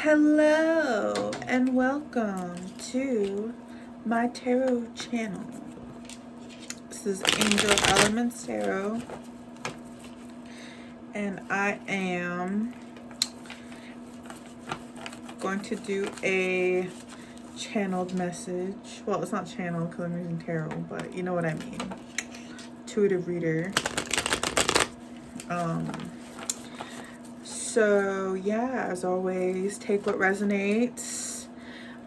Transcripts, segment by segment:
Hello and welcome to my tarot channel. This is Angel.elementz tarot, and I am going to do a channeled message. Well, it's not channeled because I'm using tarot, but you know what I mean. Intuitive reader. So yeah, as always, take what resonates,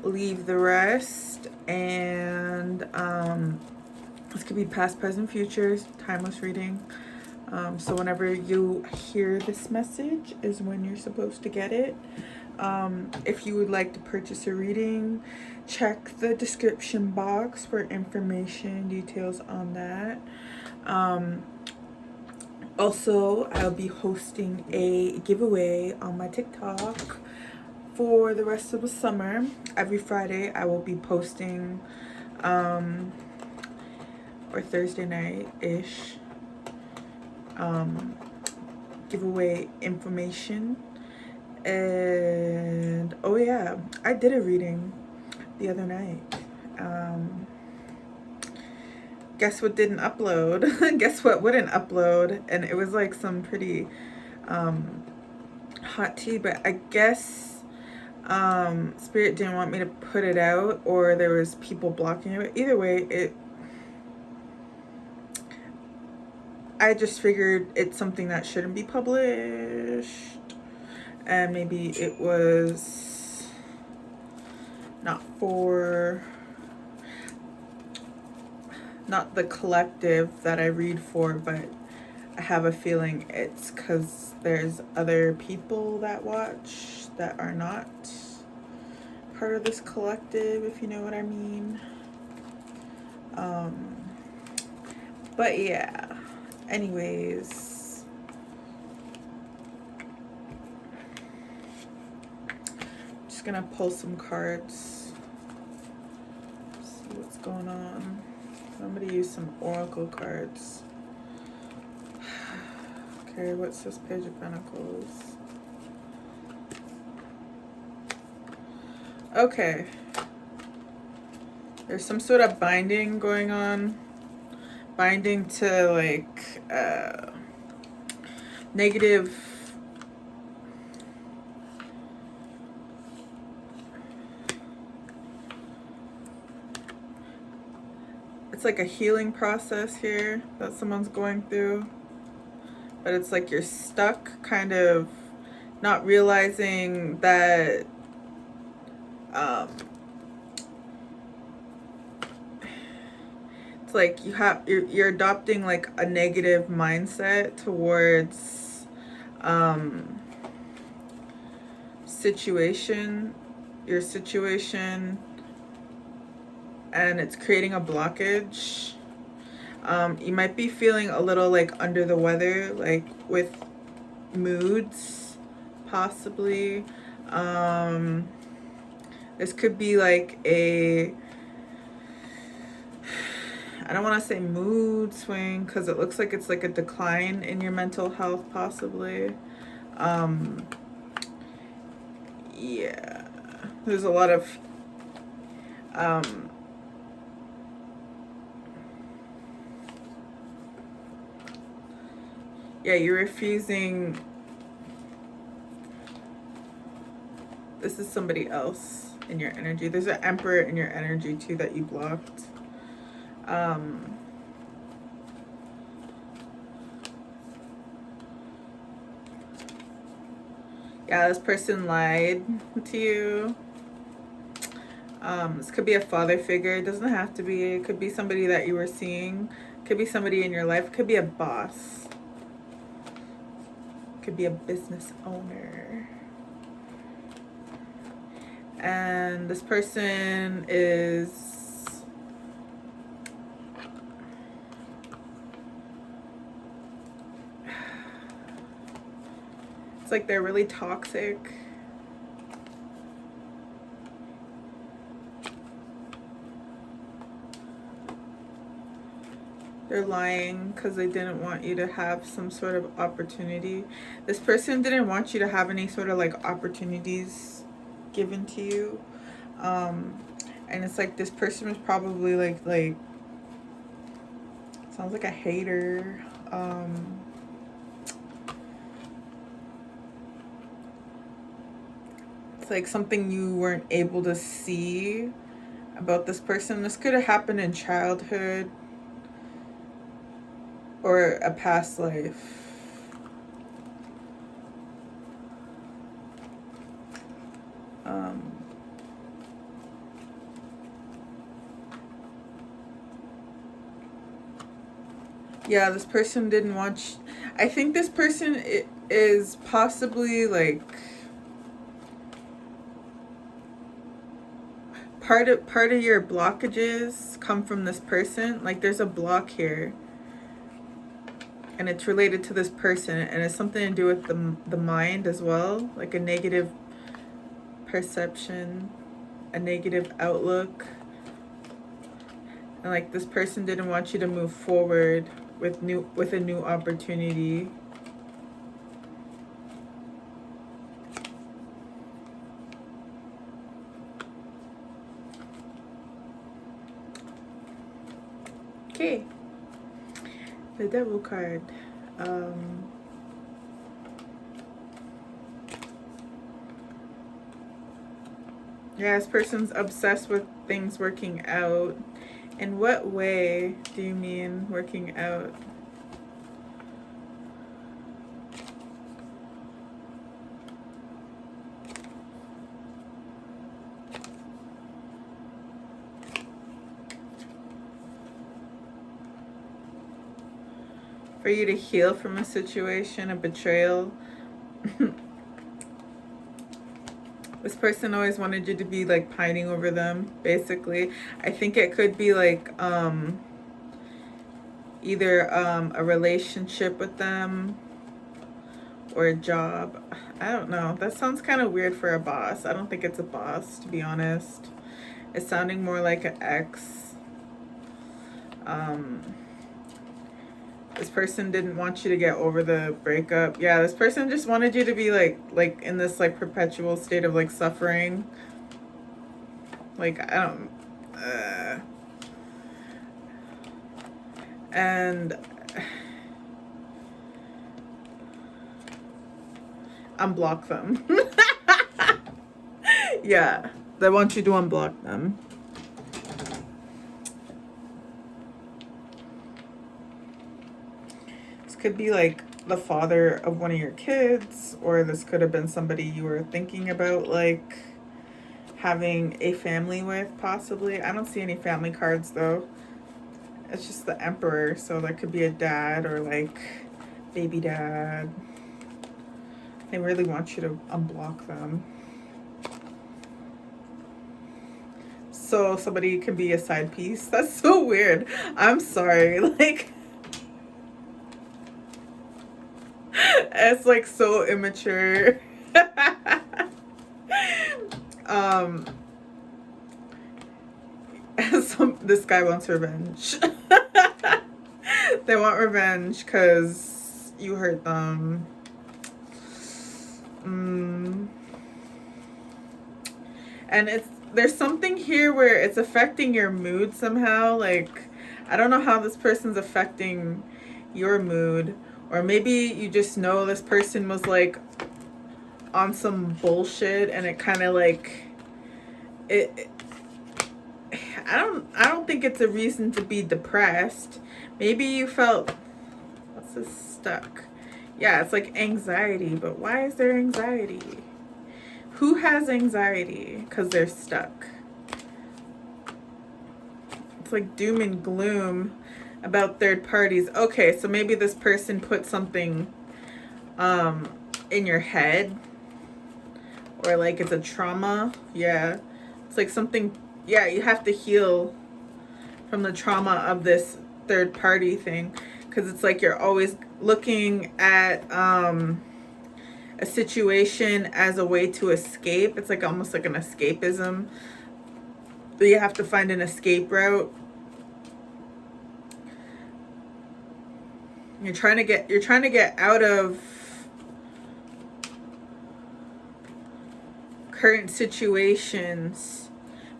leave the rest, and this could be past, present, futures, timeless reading. So whenever you hear this message is when you're supposed to get it. If you would like to purchase a reading, check the description box for information, details on that. Also, I'll be hosting a giveaway on my TikTok for the rest of the summer. Every Friday I will be posting, or Thursday night-ish, giveaway information. And oh yeah, I did a reading the other night. Guess what didn't upload? Guess what wouldn't upload? And it was like some pretty hot tea, but I guess Spirit didn't want me to put it out, or there was people blocking it. Either way, I just figured it's something that shouldn't be published, and maybe it was not the collective that I read for, but I have a feeling it's because there's other people that watch that are not part of this collective, if you know what I mean. But yeah, anyways, just gonna pull some cards, see what's going on. I'm going to use some oracle cards. Okay, what's this Page of Pentacles? Okay. There's some sort of binding going on. Binding to, like, negative... It's like a healing process here that someone's going through, but it's like you're stuck, kind of not realizing that it's like you're adopting like a negative mindset towards your situation, and it's creating a blockage. You might be feeling a little like under the weather, like with moods, possibly. This could be like I don't want to say mood swing, because it looks like it's like a decline in your mental health, possibly. Yeah, there's a lot of yeah, you're refusing. This is somebody else in your energy. There's an Emperor in your energy too that you blocked. Yeah, this person lied to you. This could be a father figure. It doesn't have to be. It could be somebody that you were seeing. It could be somebody in your life. It could be a boss. It could be a business owner. And this person is it's like they're really toxic. They're lying because they didn't want you to have some sort of opportunity. This person didn't want you to have any sort of like opportunities given to you. And it's like this person was probably like sounds like a hater. It's like something you weren't able to see about this person. This could have happened in childhood or a past life. Yeah, this person didn't want I think this person is possibly like part of your blockages come from this person. Like there's a block here, and it's related to this person, and it's something to do with the mind as well, like a negative perception, a negative outlook. And like this person didn't want you to move forward with a new opportunity. Okay, the Devil card. Yeah, this person's obsessed with things working out. In what way do you mean working out? For you to heal from a situation, a betrayal. This person always wanted you to be like pining over them, basically. I think it could be like either a relationship with them or a job. I don't know. That sounds kind of weird for a boss. I don't think it's a boss, to be honest. It's sounding more like an ex. This person didn't want you to get over the breakup. Yeah, this person just wanted you to be like in this like perpetual state of like suffering. Like I don't and unblock them. Yeah, they want you to unblock them. Could be like the father of one of your kids, or this could have been somebody you were thinking about like having a family with, possibly. I don't see any family cards though. It's just the Emperor, so that could be a dad or like baby dad. They really want you to unblock them. So somebody can be a side piece. That's so weird. I'm sorry. Like it's like so immature. This guy wants revenge. They want revenge because you hurt them. And there's something here where it's affecting your mood somehow. Like I don't know how this person's affecting your mood. Or maybe you just know this person was like on some bullshit and it kind of like I don't think it's a reason to be depressed. Maybe you felt, what's this, stuck? Yeah, it's like anxiety, but why is there anxiety? Who has anxiety? Because they're stuck. It's like doom and gloom about third parties. Okay, so maybe this person put something in your head, or like it's a trauma. Yeah, it's like something. Yeah, you have to heal from the trauma of this third party thing, because it's like you're always looking at a situation as a way to escape. It's like almost like an escapism. But you have to find an escape route. You're trying to get out of current situations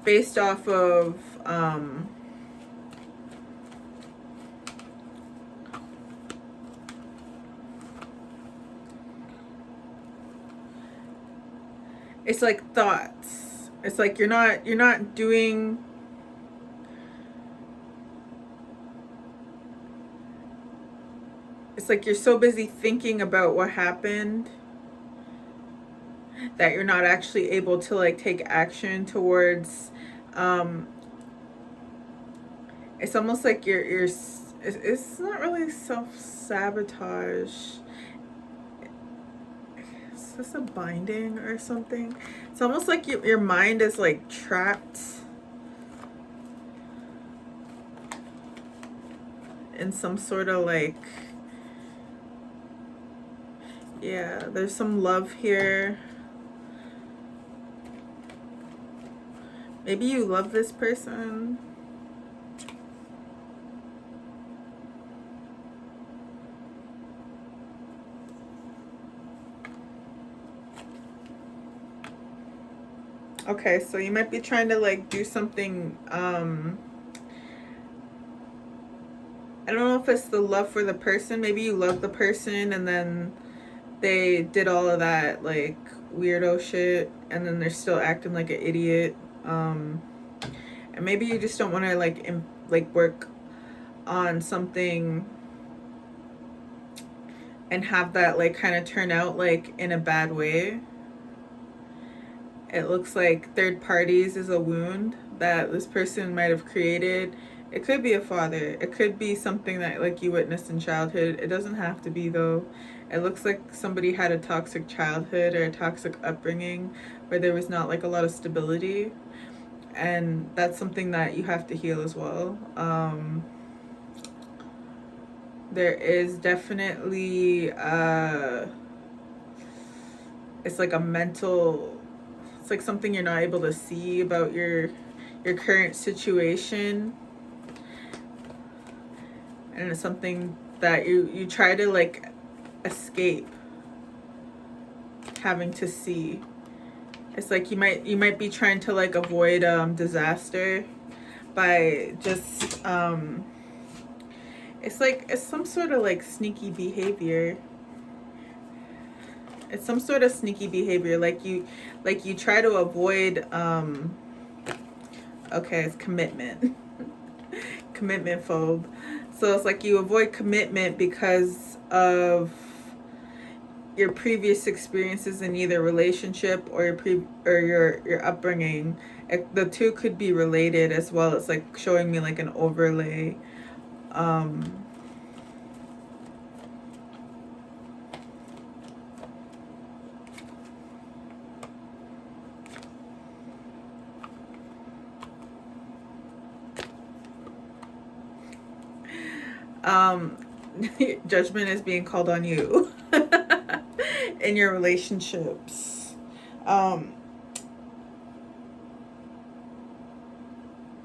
based off of it's like thoughts. It's like you're not doing, it's like you're so busy thinking about what happened that you're not actually able to like take action towards it's almost like it's not really self-sabotage. Is this a binding or something? It's almost like your mind is like trapped in some sort of like, yeah, there's some love here. Maybe you love this person. Okay, so you might be trying to like do something, I don't know if it's the love for the person. Maybe you love the person and then they did all of that like weirdo shit and then they're still acting like an idiot. And maybe you just don't want to like work on something and have that like kind of turn out like in a bad way. It looks like third parties is a wound that this person might have created. It could be a father. It could be something that like you witnessed in childhood. It doesn't have to be though. It looks like somebody had a toxic childhood or a toxic upbringing where there was not like a lot of stability. And that's something that you have to heal as well. There is definitely it's like a mental, it's like something you're not able to see about your current situation, and it's something that you try to like escape having to see. It's like you might be trying to like avoid disaster by just it's like it's some sort of like sneaky behavior. It's some sort of sneaky behavior, like you try to avoid okay, it's commitment. Commitment phobe. So it's like you avoid commitment because of your previous experiences in either relationship or your upbringing. The two could be related as well. It's like showing me like an overlay. Judgment is being called on you in your relationships. You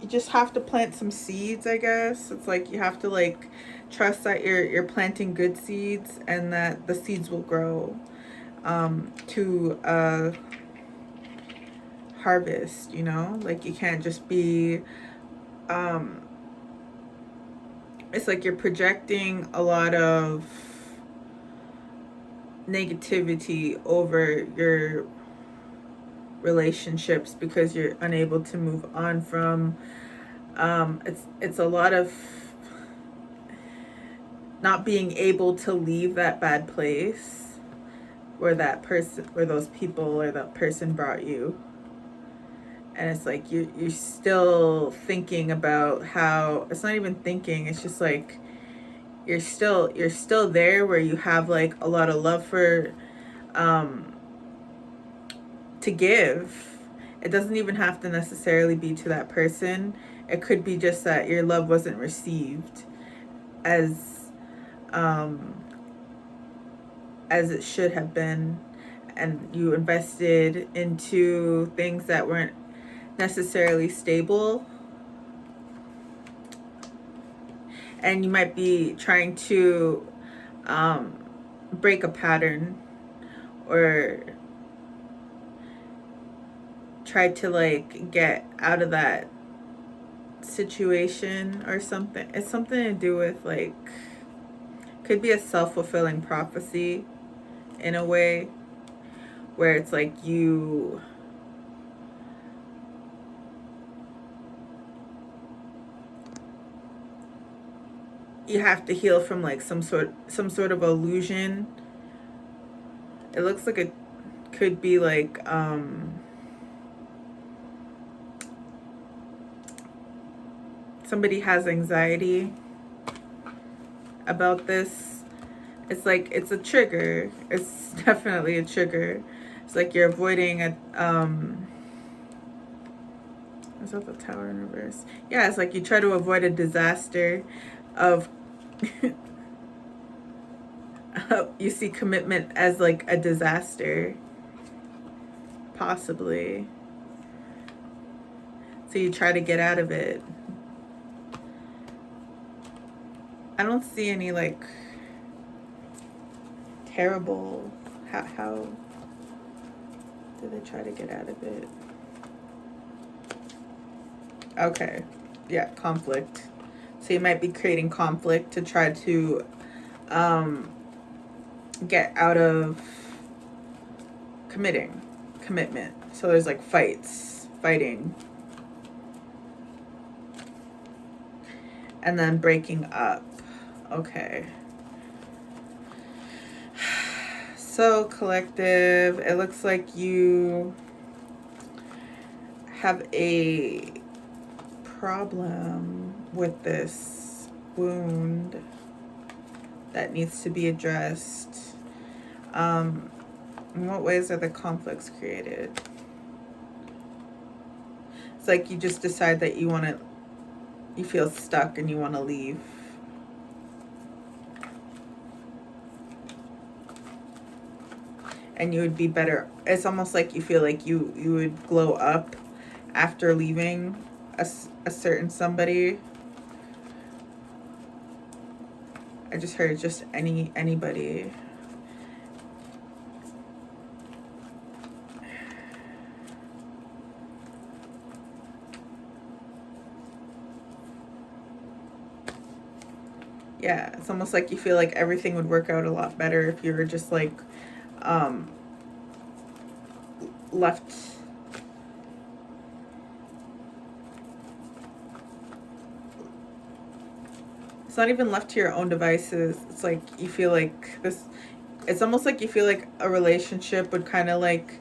just have to plant some seeds, I guess. It's like you have to like trust that you're planting good seeds and that the seeds will grow to harvest, you know? Like you can't just be it's like you're projecting a lot of negativity over your relationships because you're unable to move on from it's a lot of not being able to leave that bad place where that person, where those people or that person brought you. And it's like you're still thinking about how, it's not even thinking, it's just like you're still there where you have like a lot of love for to give. It doesn't even have to necessarily be to that person. It could be just that your love wasn't received as it should have been, and you invested into things that weren't necessarily stable, and you might be trying to break a pattern or tried to like get out of that situation or something. It's something to do with like, could be a self-fulfilling prophecy in a way, where it's like you have to heal from like some sort of illusion. It looks like it could be like somebody has anxiety about this. It's like it's a trigger. It's definitely a trigger. It's like you're avoiding a is that the Tower in reverse? Yeah, it's like you try to avoid a disaster of you see commitment as like a disaster, possibly. So you try to get out of it. I don't see any like terrible, how do they try to get out of it? Okay, yeah, conflict. So you might be creating conflict to try to get out of commitment. So there's like fighting, and then breaking up. Okay. So collective, it looks like you have a problem with this wound that needs to be addressed. In what ways are the conflicts created? It's like you just decide that you feel stuck and you want to leave. And you would be better. It's almost like you feel like you would glow up after leaving a certain somebody. I just heard just anybody. Yeah, it's almost like you feel like everything would work out a lot better if you were just like left. It's not even left to your own devices. It's like you feel like this. It's almost like you feel like a relationship would kind of like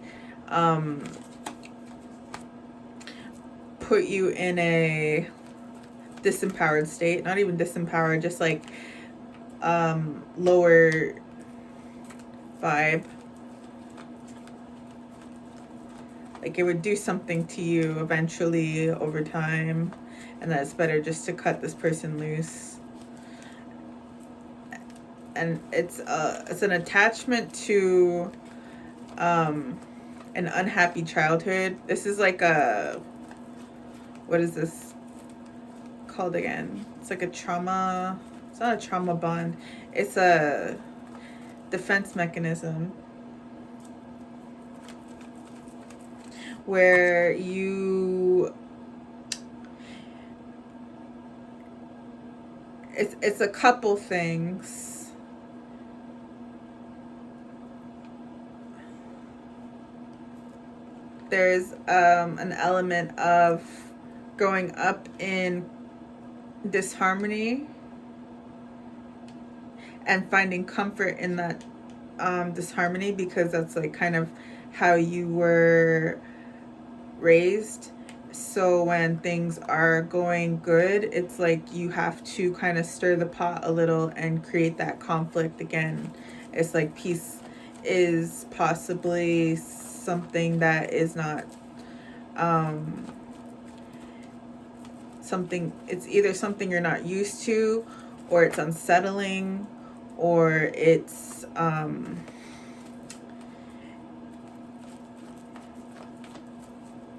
put you in a disempowered state. Not even disempowered, just like lower vibe. Like it would do something to you eventually over time, and that it's better just to cut this person loose. And it's an attachment to an unhappy childhood. This is like what is this called again? It's like a trauma. It's not a trauma bond. It's a defense mechanism where it's a couple things. There's an element of growing up in disharmony and finding comfort in that disharmony, because that's like kind of how you were raised. So when things are going good, it's like you have to kind of stir the pot a little and create that conflict again. It's like peace is possibly something that is not something, it's either something you're not used to, or it's unsettling, or it's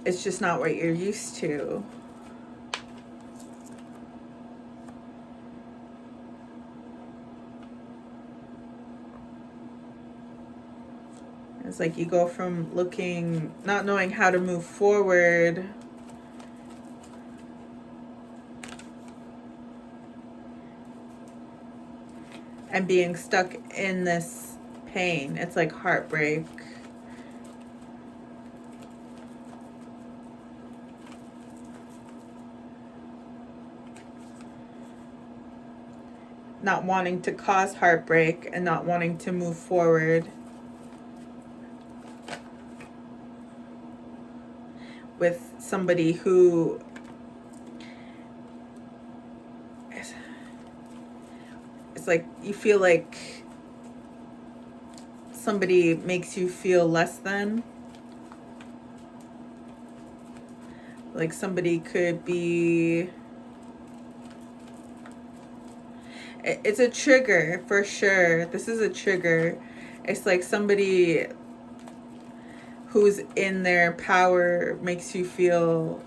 just not what you're used to. It's like you go from looking, not knowing how to move forward, and being stuck in this pain. It's like heartbreak. Not wanting to cause heartbreak and not wanting to move forward with somebody who it's like you feel like somebody makes you feel less than. Like somebody could be, it's a trigger for sure. This is a trigger. It's like somebody who's in their power makes you feel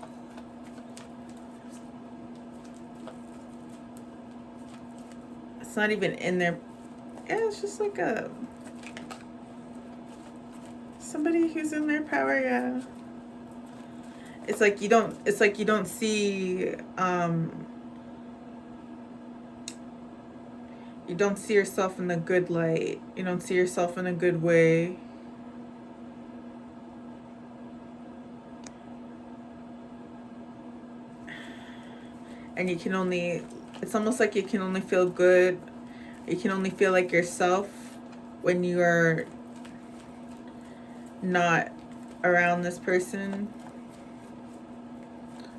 it's not even in their, yeah, it's just like a somebody who's in their power. Yeah, it's like you don't see you don't see yourself in the good light. You don't see yourself in a good way. And you can only, it's almost like you can only feel good, you can only feel like yourself when you are not around this person,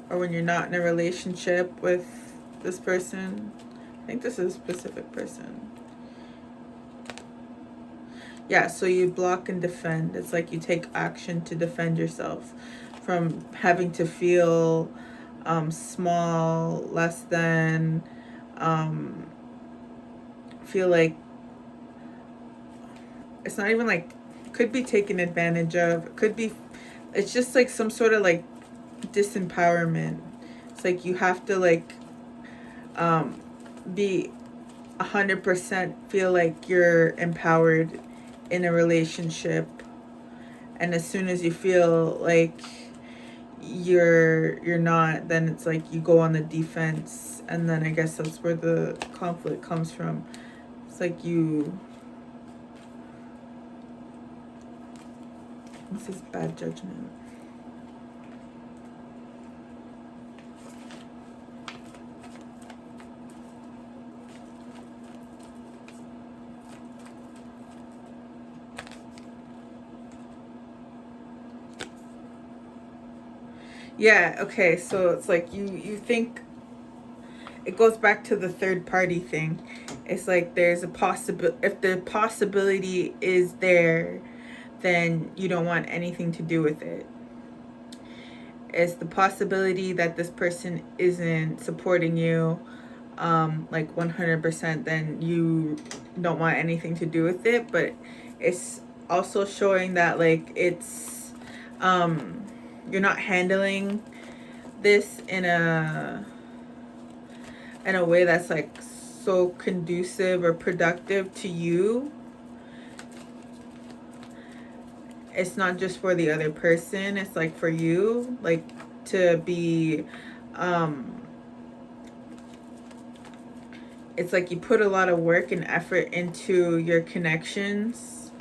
or when you're not in a relationship with this person. I think this is a specific person. Yeah, so you block and defend. It's like you take action to defend yourself from having to feel small, less than, feel like it's not even like, could be taken advantage of, could be, it's just like some sort of like disempowerment. It's like you have to like be 100% feel like you're empowered in a relationship, and as soon as you feel like you're not, then it's like you go on the defense, and then I guess that's where the conflict comes from. It's like you, this is bad judgment. Yeah, okay, so it's like you think, it goes back to the third party thing. It's like there's a possibility, if the possibility is there, then you don't want anything to do with it. It's the possibility that this person isn't supporting you like 100%, then you don't want anything to do with it. But it's also showing that like it's you're not handling this in a way that's like so conducive or productive to you. It's not just for the other person, it's like for you, like to be it's like you put a lot of work and effort into your connections,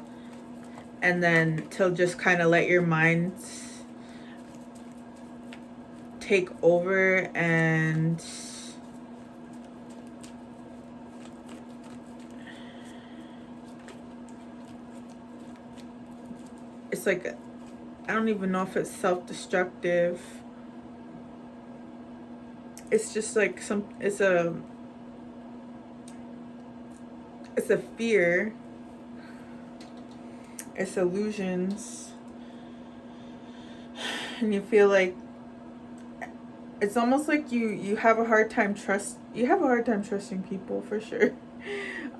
and then to just kind of let your mind take over, and it's like, I don't even know if it's self-destructive. It's just like it's a fear. It's illusions. And you feel like it's almost like you have a hard time trusting people, for sure.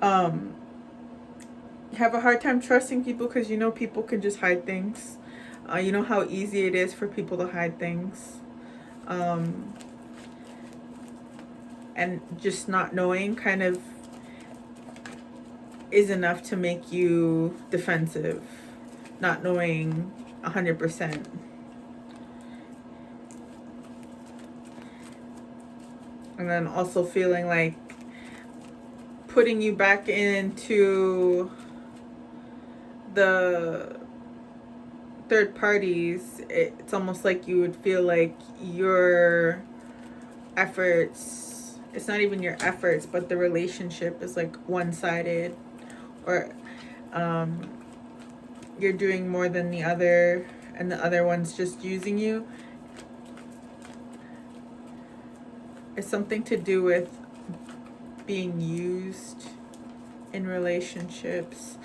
You have a hard time trusting people because you know people can just hide things. You know how easy it is for people to hide things. And just not knowing kind of is enough to make you defensive. not knowing 100%. And then also feeling like putting you back into the third parties. It's almost like you would feel like your efforts, it's not even your efforts, but the relationship is like one-sided, or you're doing more than the other and the other one's just using you. It's something to do with being used in relationships.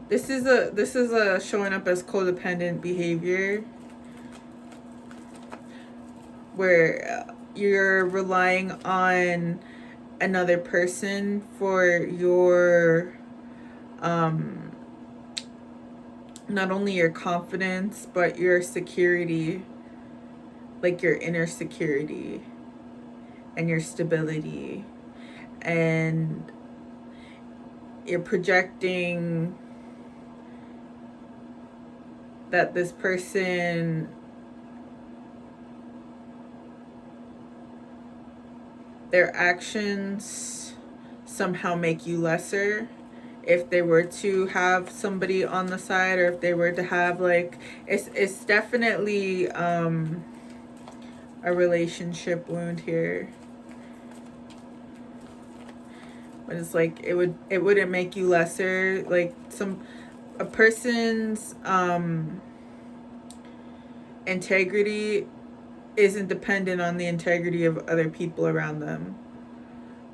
This is a showing up as codependent behavior, where you're relying on another person for your not only your confidence but your security, like your inner security and your stability, and you're projecting that this person their actions somehow make you lesser if they were to have somebody on the side, or if they were to have like, it's definitely a relationship wound here. But it's like it wouldn't make you lesser, like a person's integrity isn't dependent on the integrity of other people around them.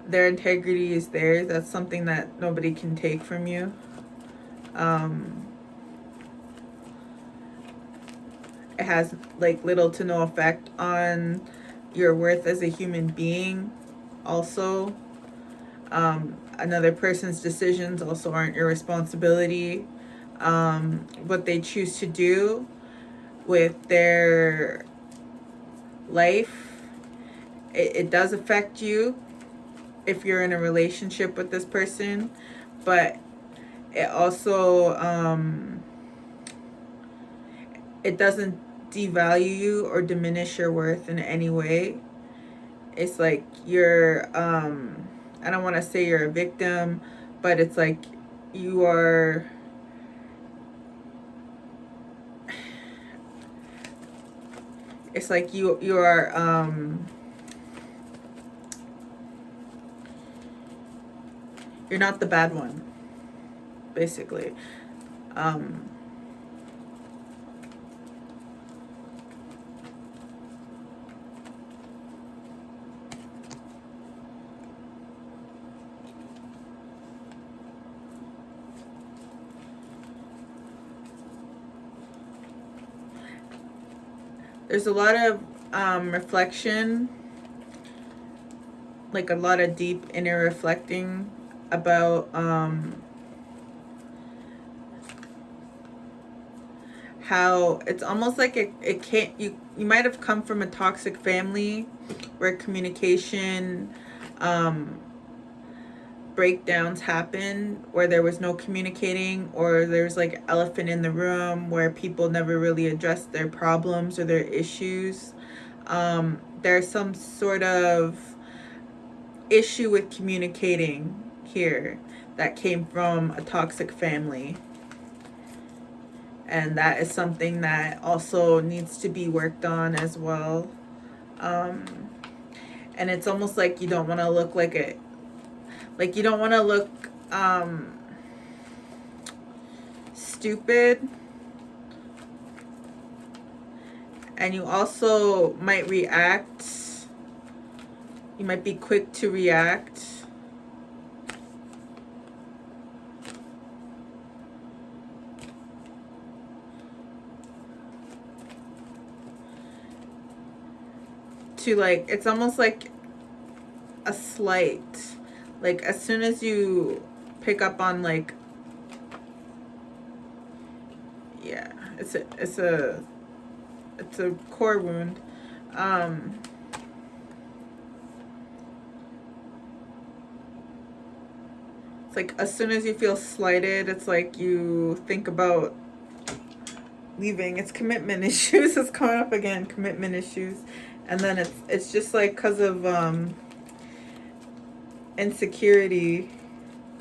Their integrity is theirs. That's something that nobody can take from you. It has like little to no effect on your worth as a human being. Also, another person's decisions also aren't your responsibility. What they choose to do with their life, it does affect you if you're in a relationship with this person, but it also it doesn't devalue you or diminish your worth in any way. It's like you're I don't want to say you're a victim, but it's like you are, it's like you are you're not the bad one, basically. There's a lot of reflection, like a lot of deep inner reflecting about how it's almost like it can't, you might have come from a toxic family where communication breakdowns happen, where there was no communicating, or there's like elephant in the room where people never really addressed their problems or their issues. There's some sort of issue with communicating here that came from a toxic family, and that is something that also needs to be worked on as well. And it's almost like you don't want to look like it, like you don't want to look stupid, and you also might react, you might be quick to react. To like, it's almost like a slight, like as soon as you pick up on like, yeah, it's a core wound. It's like as soon as you feel slighted, it's like you think about leaving. It's commitment issues. It's coming up again, commitment issues. And then it's just like because of insecurity.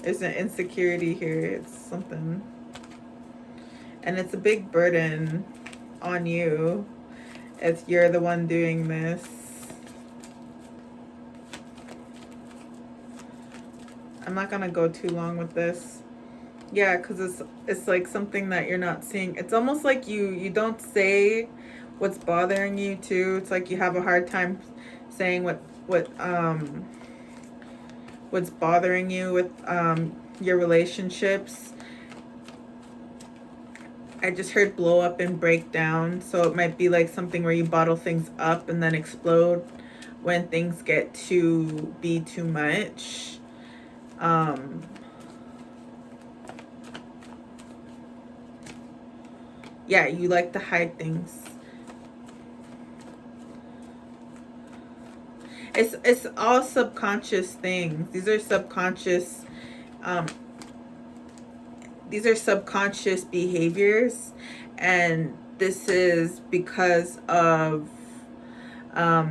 There's an insecurity here. It's something. And it's a big burden on you if you're the one doing this. I'm not gonna go too long with this. Yeah, because it's like something that you're not seeing. It's almost like you don't say what's bothering you too. It's like you have a hard time saying what's bothering you with your relationships. I just heard blow up and break down, so it might be like something where you bottle things up and then explode when things get to be too much. Yeah, you like to hide things. It's all subconscious things. These are subconscious behaviors, and this is because of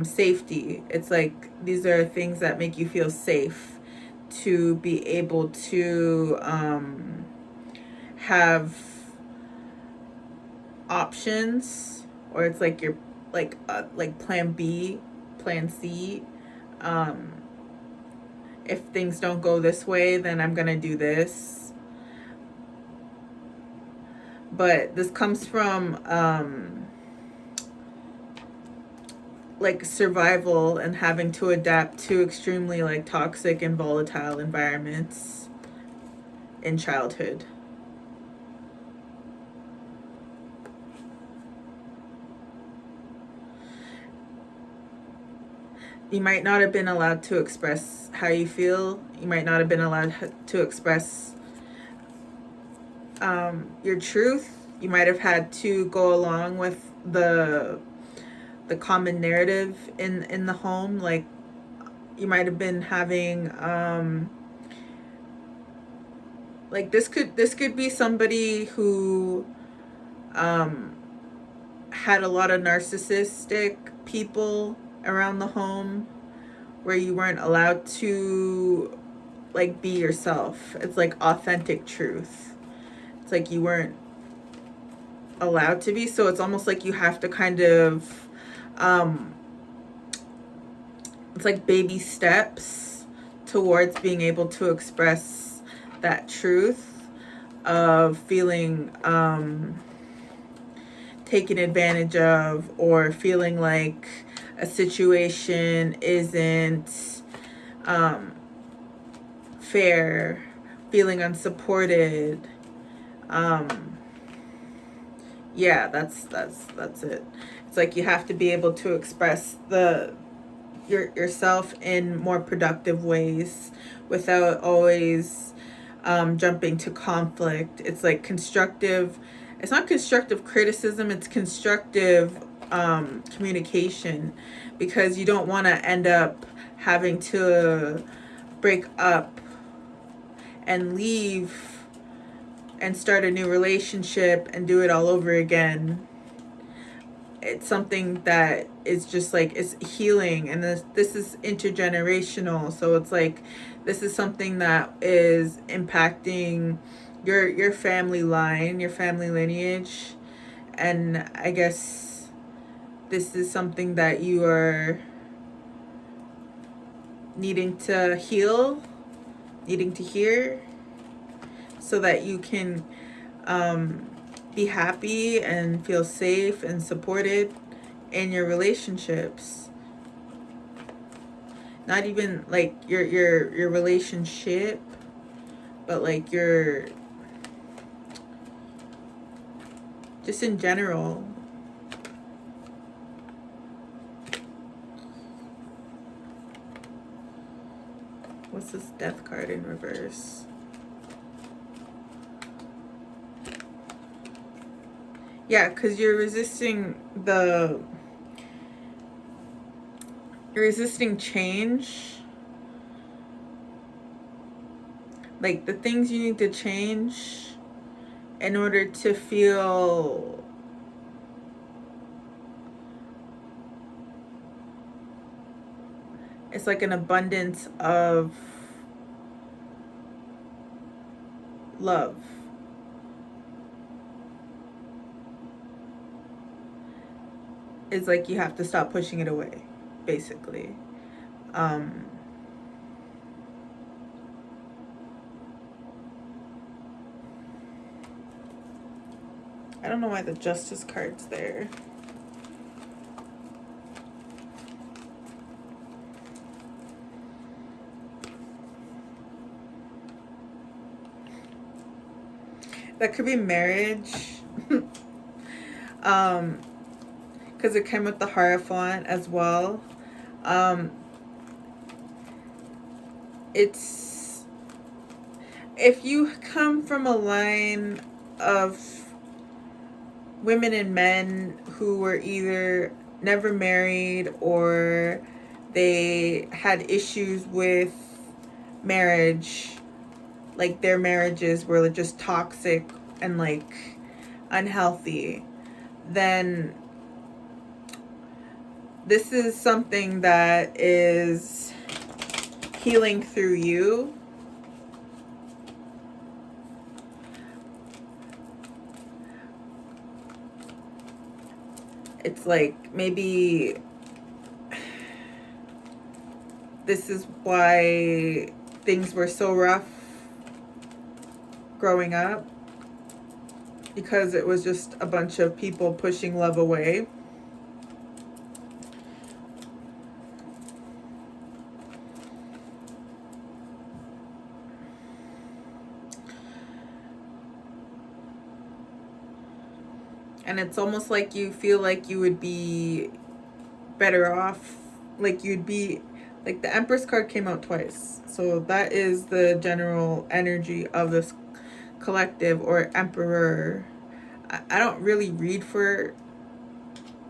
safety. It's like these are things that make you feel safe to be able to have options, or it's like your like plan B, plan C. If things don't go this way, then I'm gonna do this. But this comes from like survival and having to adapt to extremely like toxic and volatile environments in childhood. You might not have been allowed to express how you feel. You might not have been allowed to express your truth. You might have had to go along with the common narrative in the home. Like you might have been having like this could be somebody who had a lot of narcissistic people around the home where you weren't allowed to like be yourself. It's like authentic truth. It's like you weren't allowed to be, so it's almost like you have to kind of it's like baby steps towards being able to express that truth of feeling taken advantage of, or feeling like a situation isn't fair, feeling unsupported. Yeah, that's it. It's like you have to be able to express yourself in more productive ways without always jumping to conflict. It's like constructive. It's not constructive criticism. It's constructive communication, because you don't want to end up having to break up and leave and start a new relationship and do it all over again. It's something that is just like, it's healing, and this is intergenerational, so it's like this is something that is impacting your family line, your family lineage. And I guess this is something that you are needing to heal, needing to hear, so that you can be happy and feel safe and supported in your relationships. Not even like your relationship, but like your, just in general. What's this death card in reverse? Yeah, because you're resisting change, like the things you need to change in order to feel it's like an abundance of love. It's like you have to stop pushing it away, basically. I don't know why the Justice card's there. That could be marriage. Because it came with the Hierophant as well. It's, if you come from a line of women and men who were either never married or they had issues with marriage, like their marriages were just toxic and like unhealthy, then this is something that is healing through you. It's like maybe this is why things were so rough growing up, because it was just a bunch of people pushing love away. And it's almost like you feel like you would be better off, like you'd be, like the Empress card came out twice. So that is the general energy of this collective, or Emperor. I don't really read for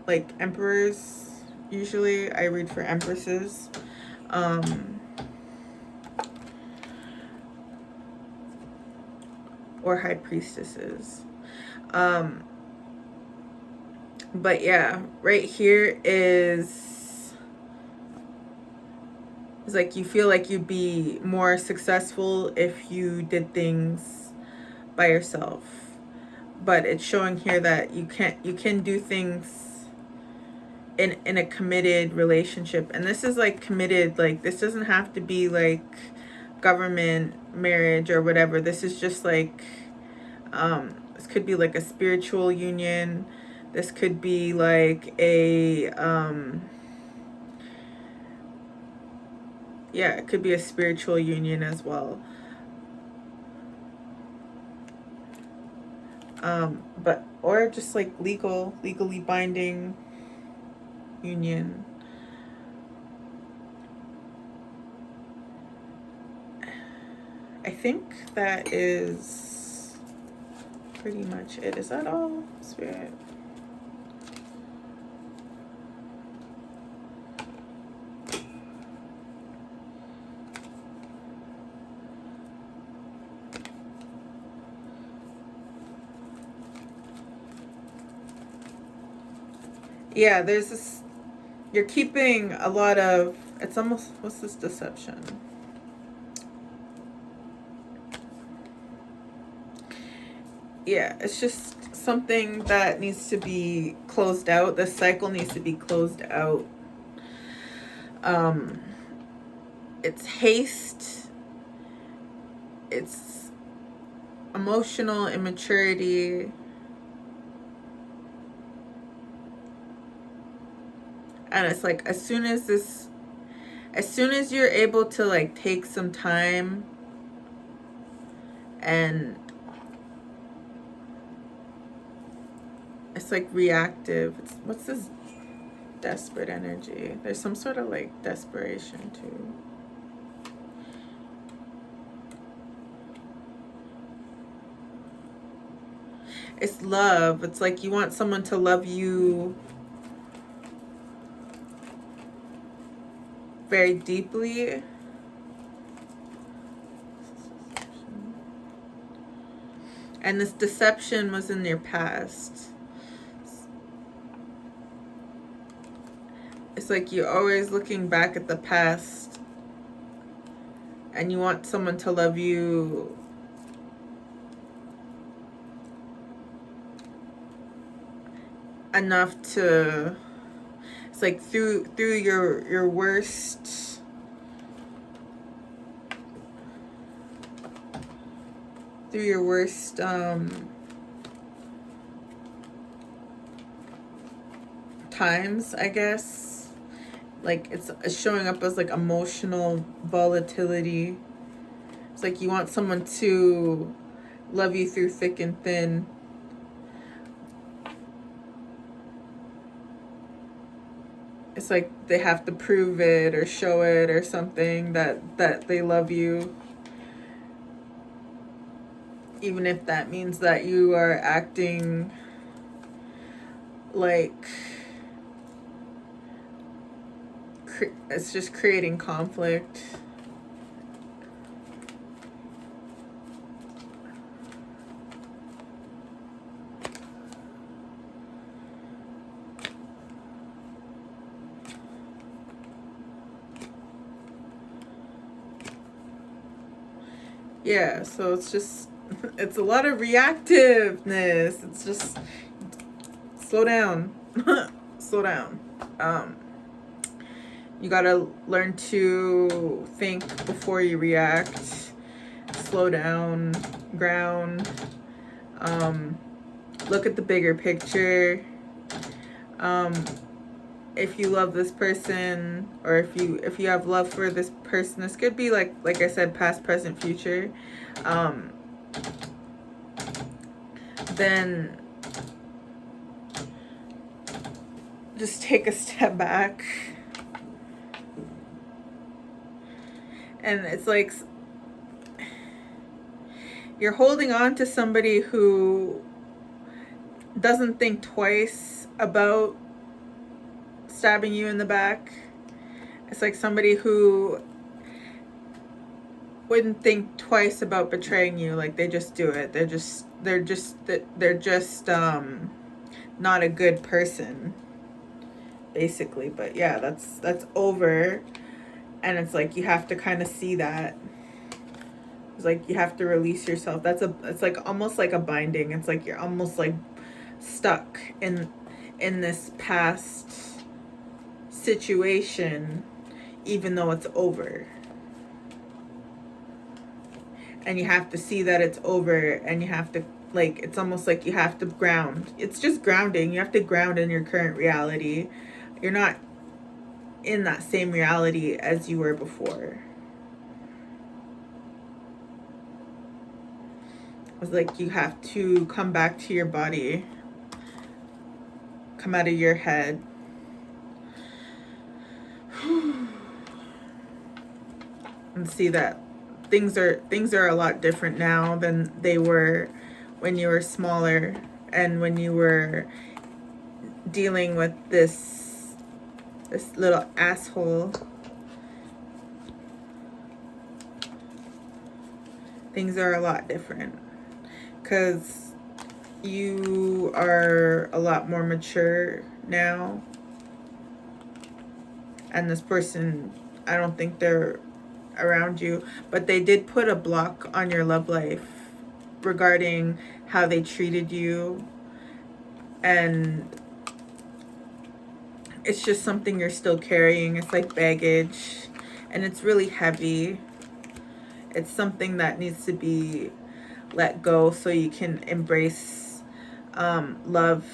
like emperors. Usually I read for empresses. Or high priestesses. But yeah, right here is like you feel like you'd be more successful if you did things by yourself. But it's showing here that you can do things in a committed relationship. And this is like committed, like this doesn't have to be like government marriage or whatever. This is just like this could be like a spiritual union. This could be like a yeah, it could be a spiritual union as well. But or just like legally binding union. I think that is pretty much it. Is that all, Spirit? Yeah, there's this, you're keeping a lot of, it's almost, what's this deception? Yeah, it's just something that needs to be closed out. The cycle needs to be closed out. It's haste. It's emotional immaturity. And it's like as soon as you're able to like take some time and it's like reactive. What's this desperate energy? There's some sort of like desperation too. It's love. It's like you want someone to love you very deeply. And this deception was in your past. It's like you're always looking back at the past and you want someone to love you enough to, it's like through your worst times, I guess. Like it's showing up as like emotional volatility. It's like you want someone to love you through thick and thin. It's like they have to prove it or show it or something that they love you. Even if that means that you are acting like it's just creating conflict. Yeah, so it's just, it's a lot of reactiveness. It's just, slow down. Slow down. You gotta learn to think before you react. Slow down, ground. Look at the bigger picture. If you love this person, or if you have love for this person, this could be like I said, past, present, future. Then just take a step back. And it's like you're holding on to somebody who doesn't think twice about stabbing you in the back. It's like somebody who wouldn't think twice about betraying you. Like they just do it. They're just not a good person, basically. But yeah, that's over. And it's like you have to kind of see that. It's like you have to release yourself. It's like almost like a binding. It's like you're almost like stuck in this past situation, even though it's over. And you have to see that it's over, and you have to, like, it's almost like you have to ground. It's just grounding. You have to ground in your current reality. You're not in that same reality as you were before. It's like you have to come back to your body, come out of your head. And see that things are a lot different now than they were when you were smaller and when you were dealing with this little asshole. Things are a lot different because you are a lot more mature now, and this person, I don't think they're around you, but they did put a block on your love life regarding how they treated you, and it's just something you're still carrying. It's like baggage, and it's really heavy. It's something that needs to be let go so you can embrace love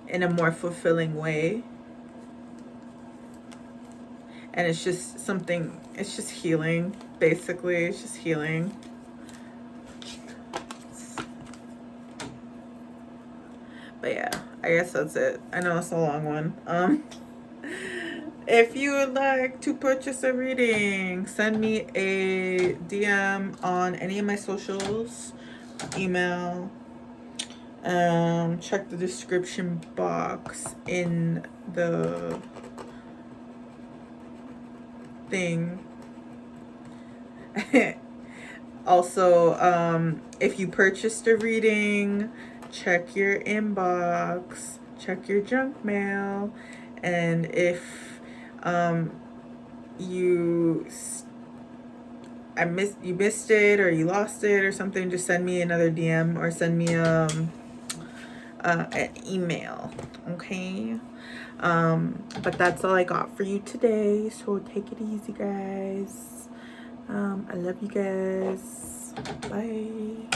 in a more fulfilling way. And it's just something, it's just healing, basically. It's just healing. But yeah, I guess that's it. I know it's a long one. If you would like to purchase a reading, send me a DM on any of my socials, email. Check the description box in the thing. Also, if you purchased a reading, check your inbox, check your junk mail, and if you missed it or you lost it or something, just send me another DM or send me an email, okay? But that's all I got for you today, so take it easy, guys. I love you guys. Bye.